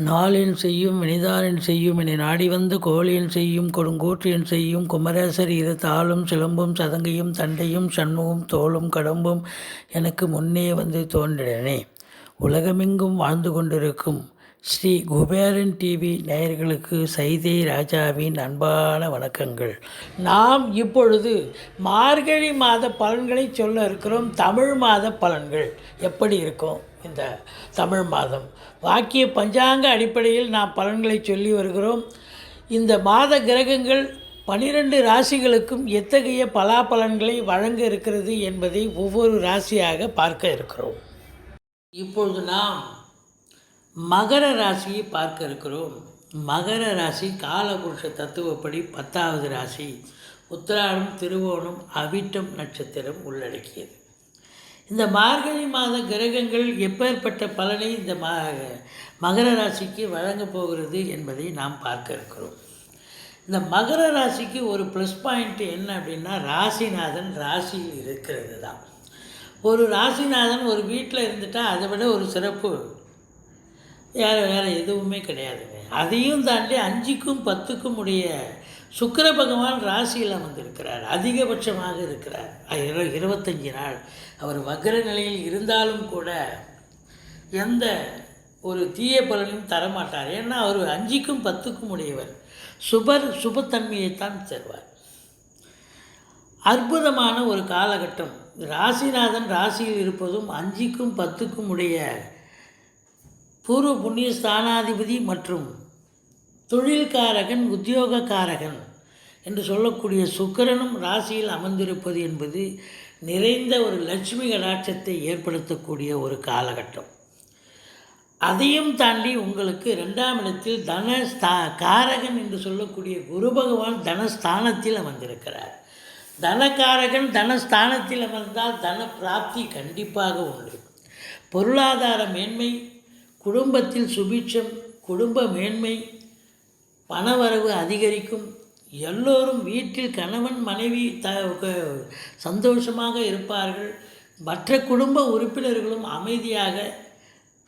நாளின் செய்யும் வினிதானின் செய்யும் என நாடி வந்த கோழியின் செய்யும் கொடுங்கூற்றியன் செய்யும் குமரேசர் இரு தாளும் சிலம்பும் சதங்கையும் தண்டையும் சண்முகம் தோளும் கடம்பும் எனக்கு முன்னே வந்து தோன்றினே. உலகமெங்கும் வாழ்ந்து கொண்டிருக்கும் ஸ்ரீ குபேரன் டிவி நேயர்களுக்கு சைதை ராஜாவின் அன்பான வணக்கங்கள். நாம் இப்பொழுது மார்கழி மாத பலன்களை சொல்ல இருக்கிறோம். தமிழ் மாத பலன்கள் எப்படி இருக்கும்? இந்த தமிழ் மாதம் வாக்கிய பஞ்சாங்க அடிப்படையில் நாம் பலன்களை சொல்லி வருகிறோம். இந்த மாத கிரகங்கள் 12 ராசிகளுக்கும் எத்தகைய பலாபலன்களை வழங்க இருக்கிறது என்பதை ஒவ்வொரு ராசியாக பார்க்க இருக்கிறோம். இப்பொழுது நாம் மகர ராசியை பார்க்க இருக்கிறோம். மகர ராசி காலபுருஷ தத்துவப்படி 10வது ராசி. உத்திராடம், திருவோணம், அவிட்டம் நட்சத்திரம் உள்ளடக்கியது. இந்த மார்கழி மாத கிரகங்கள் எப்பேற்பட்ட பலனை இந்த மகர ராசிக்கு வழங்கப் போகிறது என்பதை நாம் பார்க்க இருக்கிறோம். இந்த மகர ராசிக்கு ஒரு ப்ளஸ் பாயிண்ட் என்ன அப்படின்னா, ராசிநாதன் ராசியில் இருக்கிறது தான். ஒரு ராசிநாதன் ஒரு வீட்டில் இருந்துட்டால் அதை விட ஒரு சிறப்பு வேறு எதுவுமே கிடையாதுங்க. அதையும் தாண்டி 5க்கும் 10க்கும் உடைய சுக்கிர பகவான் ராசியில் அமர்ந்திருக்கிறார். அதிகபட்சமாக இருக்கிறார். 25 நாள் அவர் வக்ர நிலையில் இருந்தாலும் கூட எந்த ஒரு தீய பலனையும் தரமாட்டார். ஏன்னா அவர் 5க்கும் 10க்கும் உடையவர். சுபத்தன்மையைத்தான் தருவார். அற்புதமான ஒரு காலகட்டம். ராசிநாதன் ராசியில் இருப்பதும் 5க்கும் 10க்கும் உடைய பூர்வ புண்ணிய ஸ்தானாதிபதி மற்றும் தொழில்காரகன், உத்தியோகக்காரகன் என்று சொல்லக்கூடிய சுக்கிரனும் ராசியில் அமர்ந்திருப்பது என்பது நிறைந்த ஒரு லட்சுமி கடாட்சத்தை ஏற்படுத்தக்கூடிய ஒரு காலகட்டம். அதையும் தாண்டி உங்களுக்கு 2ஆம் இடத்தில் காரகன் என்று சொல்லக்கூடிய குரு பகவான் தனஸ்தானத்தில் அமர்ந்திருக்கிறார். தனக்காரகன் தனஸ்தானத்தில் அமர்ந்தால் தன பிராப்தி கண்டிப்பாக உண்டு. பொருளாதார மேன்மை, குடும்பத்தில் சுபிட்சம், குடும்ப மேன்மை, பணவரவு அதிகரிக்கும். எல்லோரும் வீட்டில் கணவன் மனைவி சந்தோஷமாக இருப்பார்கள். மற்ற குடும்ப உறுப்பினர்களும் அமைதியாக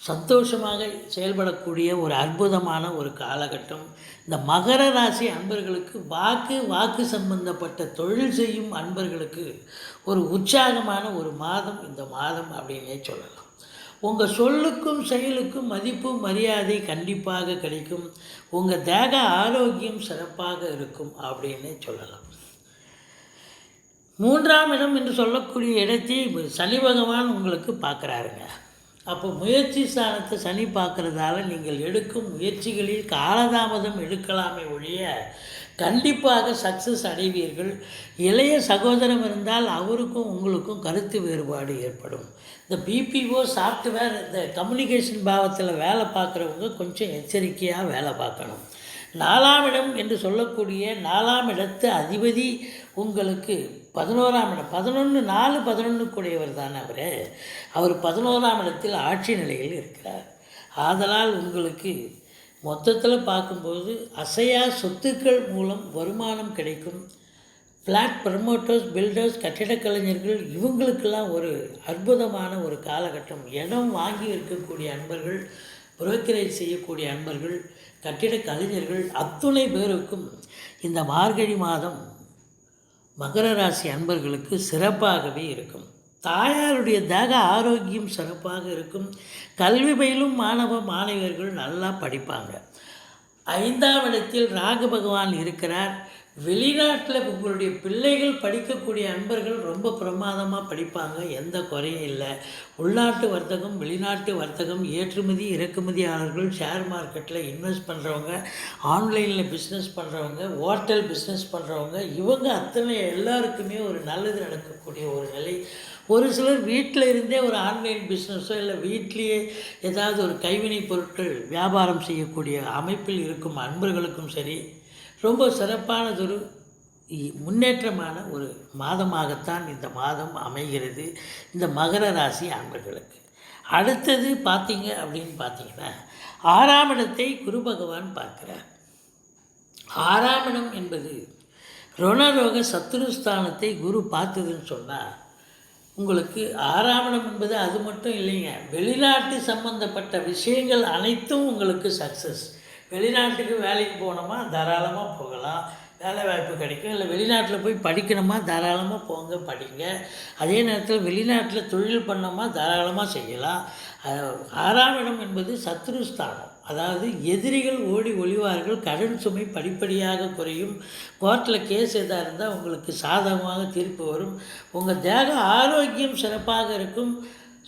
சந்தோஷமாக செயல்படக்கூடிய ஒரு அற்புதமான ஒரு காலகட்டம். இந்த மகர ராசி அன்பர்களுக்கு வாக்கு சம்பந்தப்பட்ட தொழில் செய்யும் அன்பர்களுக்கு ஒரு உற்சாகமான ஒரு மாதம் இந்த மாதம் அப்படின்னே சொல்லலாம். உங்கள் சொல்லுக்கும் செயலுக்கும் மதிப்பு மரியாதை கண்டிப்பாக கிடைக்கும். உங்கள் தேக ஆரோக்கியம் சிறப்பாக இருக்கும் அப்படின்னு சொல்லலாம். 3ஆம் இடம் என்று சொல்லக்கூடிய இடத்தை சனி பகவான் உங்களுக்கு பார்க்குறாருங்க. அப்போ முயற்சி ஸ்தானத்தை சனி பார்க்குறதால நீங்கள் எடுக்கும் முயற்சிகளில் காலதாமதம் எடுக்கலாமே ஒழிய கண்டிப்பாக சக்ஸஸ் அடைவீர்கள். இளைய சகோதரம் இருந்தால் அவருக்கும் உங்களுக்கும் கருத்து வேறுபாடு ஏற்படும். இந்த பிபிஓ சாஃப்ட்வேர், இந்த கம்யூனிகேஷன் பாவத்தில் வேலை பார்க்குறவங்க கொஞ்சம் எச்சரிக்கையாக வேலை பார்க்கணும். 4ஆம் இடம் என்று சொல்லக்கூடிய 4ஆம் இடத்து அதிபதி உங்களுக்கு 11ஆம் இடம் 11 கூடியவர் தானே அவர் 11ஆம் இடத்தில் ஆட்சி நிலையில் இருக்கிறார். ஆதலால் உங்களுக்கு மொத்தத்தில் பார்க்கும்போது அசையா சொத்துக்கள் மூலம் வருமானம் கிடைக்கும். ஃப்ளாட் ப்ரமோட்டர்ஸ், பில்டர்ஸ், கட்டிடக் கலைஞர்கள் இவங்களுக்கெல்லாம் ஒரு அற்புதமான ஒரு காலகட்டம். இடம் வாங்கி இருக்கக்கூடிய அன்பர்கள், புரோக்கரேஜ் செய்யக்கூடிய அன்பர்கள், கட்டிடக் கலைஞர்கள் அத்துணை பேருக்கும் இந்த மார்கழி மாதம் மகர ராசி அன்பர்களுக்கு சிறப்பாகவே இருக்கும். தாயாருடைய தேக ஆரோக்கியம் சிறப்பாக இருக்கும். கல்வி பயிலும் மாணவர்கள் நல்லா படிப்பாங்க. 5ஆம் இடத்தில் ராகு பகவான் இருக்கிறார். வெளிநாட்டில் உங்களுடைய பிள்ளைகள் படிக்கக்கூடிய அன்பர்கள் ரொம்ப பிரமாதமாக படிப்பாங்க. எந்த குறையும் இல்லை. உள்நாட்டு வர்த்தகம், வெளிநாட்டு வர்த்தகம், ஏற்றுமதி இறக்குமதியாளர்கள், ஷேர் மார்க்கெட்டில் இன்வெஸ்ட் பண்ணுறவங்க, ஆன்லைனில் பிஸ்னஸ் பண்ணுறவங்க, ஹோட்டல் பிஸ்னஸ் பண்ணுறவங்க, இவங்க அத்தனை எல்லாருக்குமே ஒரு நல்லது நடக்கக்கூடிய ஒரு நிலை. ஒரு சிலர் வீட்டில் இருந்தே ஒரு ஆன்லைன் பிஸ்னஸோ இல்லை வீட்லேயே ஏதாவது ஒரு கைவினைப் பொருட்கள் வியாபாரம் செய்யக்கூடிய அமைப்பில் இருக்கும் அன்பர்களுக்கும் சரி, ரொம்ப சிறப்பானதொரு முன்னேற்றமான ஒரு மாதமாகத்தான் இந்த மாதம் அமைகிறது இந்த மகர ராசி அன்பர்களுக்கு. அடுத்தது பார்த்தீங்க அப்படின்னு பார்த்தீங்கன்னா 6ஆம் இடத்தை குரு பகவான் பார்க்கிறார். 6ஆம் இடம் என்பது ருணரோக சத்துருஸ்தானத்தை குரு பார்த்ததுன்னு சொன்னால் உங்களுக்கு 6ஆம் இடம் என்பது அது மட்டும் இல்லைங்க, வெளிநாட்டு சம்பந்தப்பட்ட விஷயங்கள் அனைத்தும் உங்களுக்கு சக்ஸஸ். வெளிநாட்டுக்கு வேலைக்கு போனோமா தாராளமாக போகலாம், வேலை வாய்ப்பு கிடைக்கும். இல்லை வெளிநாட்டில் போய் படிக்கணுமா தாராளமாக போங்க படிங்க. அதே நேரத்தில் வெளிநாட்டில் தொழில் பண்ணோமா தாராளமாக செய்யலாம். 6ஆம் இடம் என்பது சத்ருஸ்தானம், அதாவது எதிரிகள் ஓடி ஒளிவார்கள், கடன் சுமை படிப்படியாக குறையும், கோர்ட்டில் கேஸ் எதாக இருந்தால் உங்களுக்கு சாதகமாக தீர்ப்பு வரும், உங்கள் தேக ஆரோக்கியம் சிறப்பாக இருக்கும்,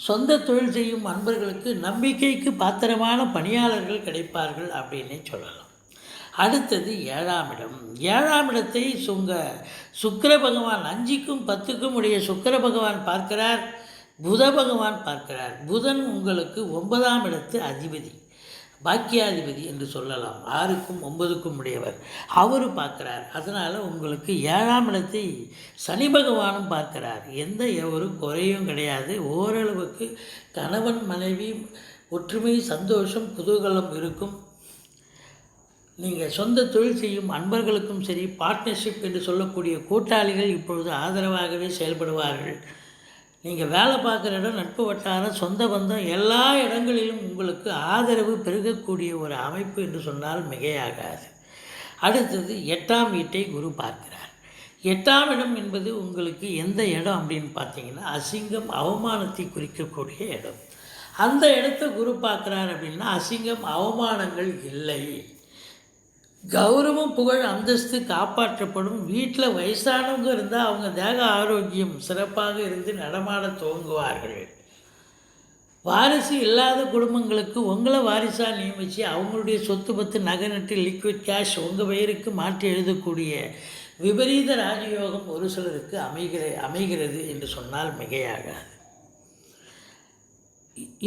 சொந்த தொழில் செய்யும் அன்பர்களுக்கு நம்பிக்கைக்கு பாத்திரமான பணியாளர்கள் கிடைப்பார்கள் அப்படின்னே சொல்லலாம். அடுத்தது 7ஆம் இடம். 7ஆம் இடத்தை சுக்கிர பகவான் 5க்கும் 10க்கும் உடைய சுக்கிர பகவான் பார்க்கிறார், புத பகவான் பார்க்கிறார். புதன் உங்களுக்கு 9ஆம் இடத்து அதிபதி, பாக்கியாதிபதி என்று சொல்லலாம், 6க்கும் 9க்கும் உடையவர், அவர் பார்க்குறார். அதனால் உங்களுக்கு 7ஆம் இடத்தை சனி பகவானும் பார்க்கிறார். எந்த ஒரு குறையும் கிடையாது. ஓரளவுக்கு கணவன் மனைவி ஒற்றுமை, சந்தோஷம், குதூகலம் இருக்கும். நீங்கள் சொந்த தொழில் செய்யும் அன்பர்களுக்கும் சரி, பார்ட்னர்ஷிப் என்று சொல்லக்கூடிய கூட்டாளிகள் இப்பொழுது ஆதரவாகவே செயல்படுவார்கள். நீங்கள் வேலை பார்க்குற இடம், நட்பு வட்டாரம், சொந்த பந்தம் எல்லா இடங்களிலும் உங்களுக்கு ஆதரவு பெருகக்கூடிய ஒரு அமைப்பு என்று சொன்னால் மிகையாகாது. அடுத்தது 8ஆம் வீட்டை குரு பார்க்கிறார். 8ஆம் இடம் என்பது உங்களுக்கு எந்த இடம் அப்படின்னு பார்த்தீங்கன்னா, அசிங்கம், அவமானத்தை குறிக்கக்கூடிய இடம். அந்த இடத்த குரு பார்க்குறார் அப்படின்னா அசிங்கம், அவமானங்கள் இல்லை, கௌரவம், புகழ், அந்தஸ்து காப்பாற்றப்படும். வீட்டில் வயசானவங்க இருந்தால் அவங்க தேக ஆரோக்கியம் சிறப்பாக இருந்து நடமாட துவங்குவார்கள். வாரிசு இல்லாத குடும்பங்களுக்கு உங்களை வாரிசாக நியமித்து அவங்களுடைய சொத்து பத்து நகை நட்டு லிக்விட் கேஷ் உங்கள் பெயருக்கு மாற்றி எழுதக்கூடிய விபரீத ராஜயோகம் ஒரு சிலருக்கு அமைகிறது என்று சொன்னால் மிகையாகாது.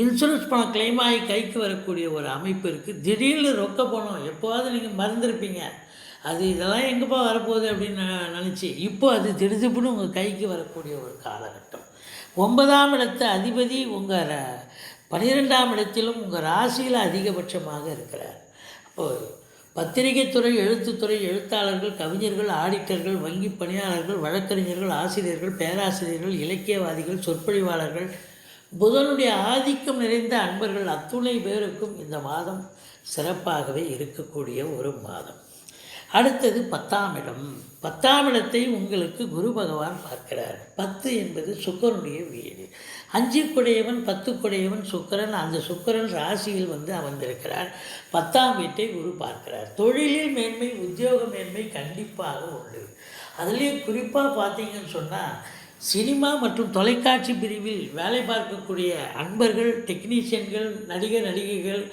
இன்சூரன்ஸ் பணம் கிளைம் ஆகி கைக்கு வரக்கூடிய ஒரு அமைப்பு இருக்குது. திடீர்னு ரொக்க பணம் எப்போவாது நீங்கள் மறந்துருப்பீங்க, அது இதெல்லாம் எங்கேப்பா வரப்போகுது அப்படின்னு நினச்சி இப்போ அது திடுதிப்புன்னு உங்கள் கைக்கு வரக்கூடிய ஒரு காலகட்டம். 9ஆம் இடத்து அதிபதி உங்கள் 12ஆம் இடத்திலும் உங்கள் ராசியில் அதிகபட்சமாக இருக்கிறார். அப்போது பத்திரிகைத்துறை, எழுத்துத்துறை, எழுத்தாளர்கள், கவிஞர்கள், ஆடிட்டர்கள், வங்கி பணியாளர்கள், வழக்கறிஞர்கள், ஆசிரியர்கள், பேராசிரியர்கள், இலக்கியவாதிகள், சொற்பொழிவாளர்கள், புதனுடைய ஆதிக்கம் நிறைந்த அன்பர்கள் அத்துணை பேருக்கும் இந்த மாதம் சிறப்பாகவே இருக்கக்கூடிய ஒரு மாதம். அடுத்தது 10ஆம் இடம். 10ஆம் இடத்தை உங்களுக்கு குரு பகவான் பார்க்கிறார். 10 என்பது சுக்கிரனுடைய வீடு. 5 10 சுக்கிரன். அந்த சுக்கிரன் ராசியில் அமர்ந்திருக்கிறார். 10ஆம் வீட்டை குரு பார்க்கிறார். தொழிலில் மேன்மை, உத்தியோக மேன்மை கண்டிப்பாக உண்டு. அதுலேயும் குறிப்பாக பார்த்தீங்கன்னு சொன்னால், சினிமா மற்றும் தொலைக்காட்சி பிரிவில் வேலை பார்க்கக்கூடிய அன்பர்கள், டெக்னீஷியன்கள், நடிகர் நடிகைகள்,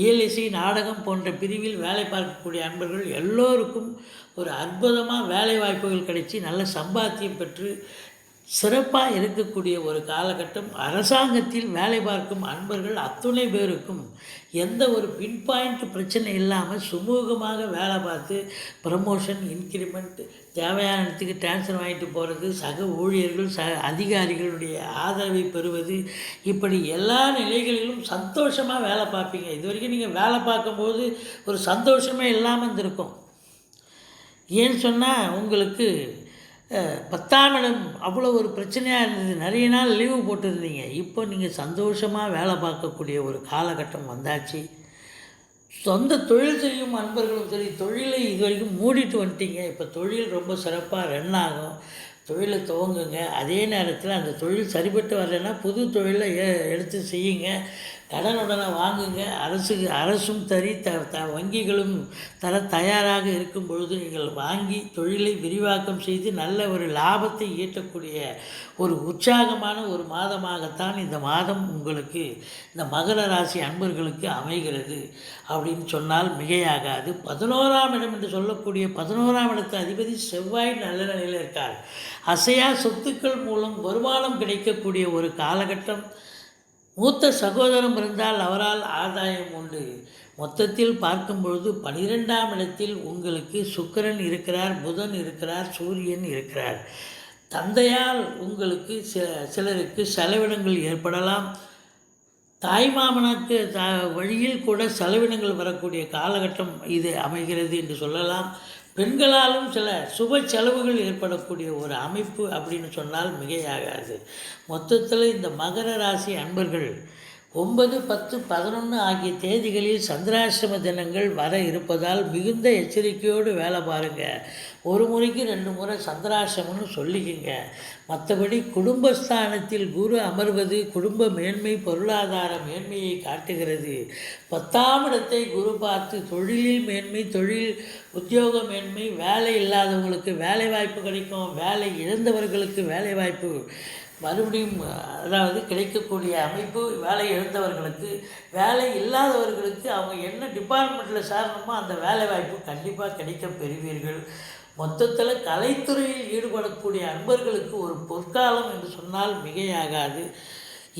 இயலிசை, நாடகம் போன்ற பிரிவில் வேலை பார்க்கக்கூடிய அன்பர்கள் எல்லோருக்கும் ஒரு அற்புதமாக வேலை வாய்ப்புகள் கிடைச்சி நல்ல சம்பாத்தியம் பெற்று சிறப்பாக இருக்கக்கூடிய ஒரு காலகட்டம். அரசாங்கத்தில் வேலை பார்க்கும் அன்பர்கள் அத்துணை பேருக்கும் எந்த ஒரு பின் பாயிண்ட் பிரச்சனை இல்லாமல் சுமூகமாக வேலை பார்த்து ப்ரமோஷன், இன்க்ரிமெண்ட், தேவையான இடத்துக்கு டிரான்ஸ்ஃபர் வாங்கிட்டு போகிறது, சக ஊழியர்கள், அதிகாரிகளுடைய ஆதரவை பெறுவது, இப்படி எல்லா நிலைகளிலும் சந்தோஷமாக வேலை பார்ப்பீங்க. இது வரைக்கும் நீங்கள் வேலை பார்க்கும்போது ஒரு சந்தோஷமே இல்லாமல் இருந்திருக்கும். ஏன்னு சொன்னால் உங்களுக்கு 10ஆம் இடம் அவ்வளோ ஒரு பிரச்சனையாக இருந்தது. நிறைய நாள் லீவு போட்டிருந்தீங்க. இப்போ நீங்கள் சந்தோஷமாக வேலை பார்க்கக்கூடிய ஒரு காலகட்டம் வந்தாச்சு. சொந்த தொழில் செய்யும் அன்பர்களும் சரி, தொழிலை இது வரைக்கும் மூடிட்டு வந்துட்டீங்க. இப்போ தொழில் ரொம்ப சிறப்பாக ரன் ஆகும். தொழிலை துவங்குங்க. அதே நேரத்தில் அந்த தொழில் சரிபட்டு வரலைன்னா புது தொழிலை எடுத்து செய்யுங்க. கடனுடனே வாங்குங்க. அரசும் வங்கிகளும் தர தயாராக இருக்கும் பொழுது நீங்கள் வாங்கி தொழிலை விரிவாக்கம் செய்து நல்ல ஒரு லாபத்தை ஈட்டக்கூடிய ஒரு உற்சாகமான ஒரு மாதமாகத்தான் இந்த மாதம் உங்களுக்கு, இந்த மகர ராசி அன்பர்களுக்கு அமைகிறது அப்படின்னு சொன்னால் மிகையாகாது. 11ஆம் இடம் என்று சொல்லக்கூடிய 11ஆம் இடத்து அதிபதி செவ்வாய் நல்ல நிலையில் இருக்கார். அசையா சொத்துக்கள் மூலம் வருமானம் கிடைக்கக்கூடிய ஒரு காலகட்டம். மூத்த சகோதரம் இருந்தால் அவரால் ஆதாயம் உண்டு. மொத்தத்தில் பார்க்கும் பொழுது 12ஆம் இடத்தில் உங்களுக்கு சுக்கிரன் இருக்கிறார், புதன் இருக்கிறார், சூரியன் இருக்கிறார். தந்தையால் உங்களுக்கு சிலருக்கு செலவினங்கள் ஏற்படலாம். தாய்மாமனுக்கு வழியில் கூட செலவினங்கள் வரக்கூடிய காலகட்டம் இது அமைகிறது என்று சொல்லலாம். பெண்களாலும் சில சுப செலவுகள் ஏற்படக்கூடிய ஒரு அமைப்பு அப்படின்னு சொன்னால் மிகையாகாது. மொத்தத்தில் இந்த மகர ராசி அன்பர்கள் 9, 10, 11 ஆகிய தேதிகளில் சந்திராசிரம தினங்கள் வர இருப்பதால் மிகுந்த எச்சரிக்கையோடு வேலை பாருங்கள். ஒரு முறைக்கு 2 முறை சந்திராசிரமம்னு சொல்லிக்கங்க. மற்றபடி குடும்பஸ்தானத்தில் குரு அமர்வது குடும்ப மேன்மை பொருளாதார மேன்மையை காட்டுகிறது. 10ஆம் இடத்தை குரு பார்த்து தொழிலில் மேன்மை, தொழில் உத்தியோக மேன்மை, வேலை இல்லாதவங்களுக்கு வேலை வாய்ப்பு கிடைக்கும், வேலை இழந்தவர்களுக்கு வேலை வாய்ப்பு மறுபடியும் அதாவது கிடைக்கக்கூடிய அமைப்பு, வேலை இழந்தவர்களுக்கு, வேலை இல்லாதவர்களுக்கு அவங்க என்ன டிபார்ட்மெண்ட்டில் சேரணுமோ அந்த வேலை வாய்ப்பு கண்டிப்பாக கிடைக்க பெறுவீர்கள். மொத்தத்தில் கலைத்துறையில் ஈடுபடக்கூடிய அன்பர்களுக்கு ஒரு பொற்காலம் என்று சொன்னால் மிகையாகாது.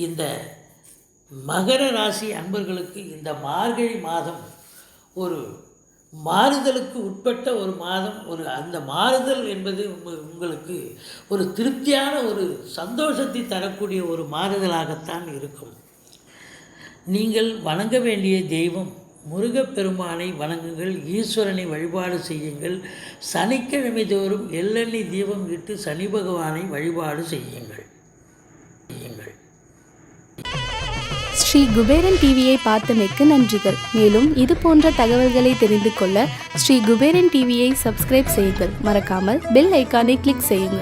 இந்த மகர ராசி அன்பர்களுக்கு இந்த மார்கழி மாதம் ஒரு மாறுதலுக்கு உட்பட்ட ஒரு மாதம். அந்த மாறுதல் என்பது உங்களுக்கு ஒரு திருப்தியான ஒரு சந்தோஷத்தை தரக்கூடிய ஒரு மாறுதலாகத்தான் இருக்கும். நீங்கள் வணங்க வேண்டிய தெய்வம் முருகப்பெருமானை வணங்குங்கள், ஈஸ்வரனை வழிபாடு செய்யுங்கள். சனிக்கிழமை தோறும் எள்ளெண்ணெய் தீபம் இட்டு சனி பகவானை வழிபாடு செய்யுங்கள். ஸ்ரீ குபேரன் டிவியை பார்த்தமைக்கு நன்றிகள். மேலும் இது போன்ற தகவல்களை தெரிந்து கொள்ள ஸ்ரீ குபேரன் டிவியை சப்ஸ்கிரைப் செய்யுங்கள். மறக்காமல் பெல் ஐக்கானை கிளிக் செய்யுங்கள்.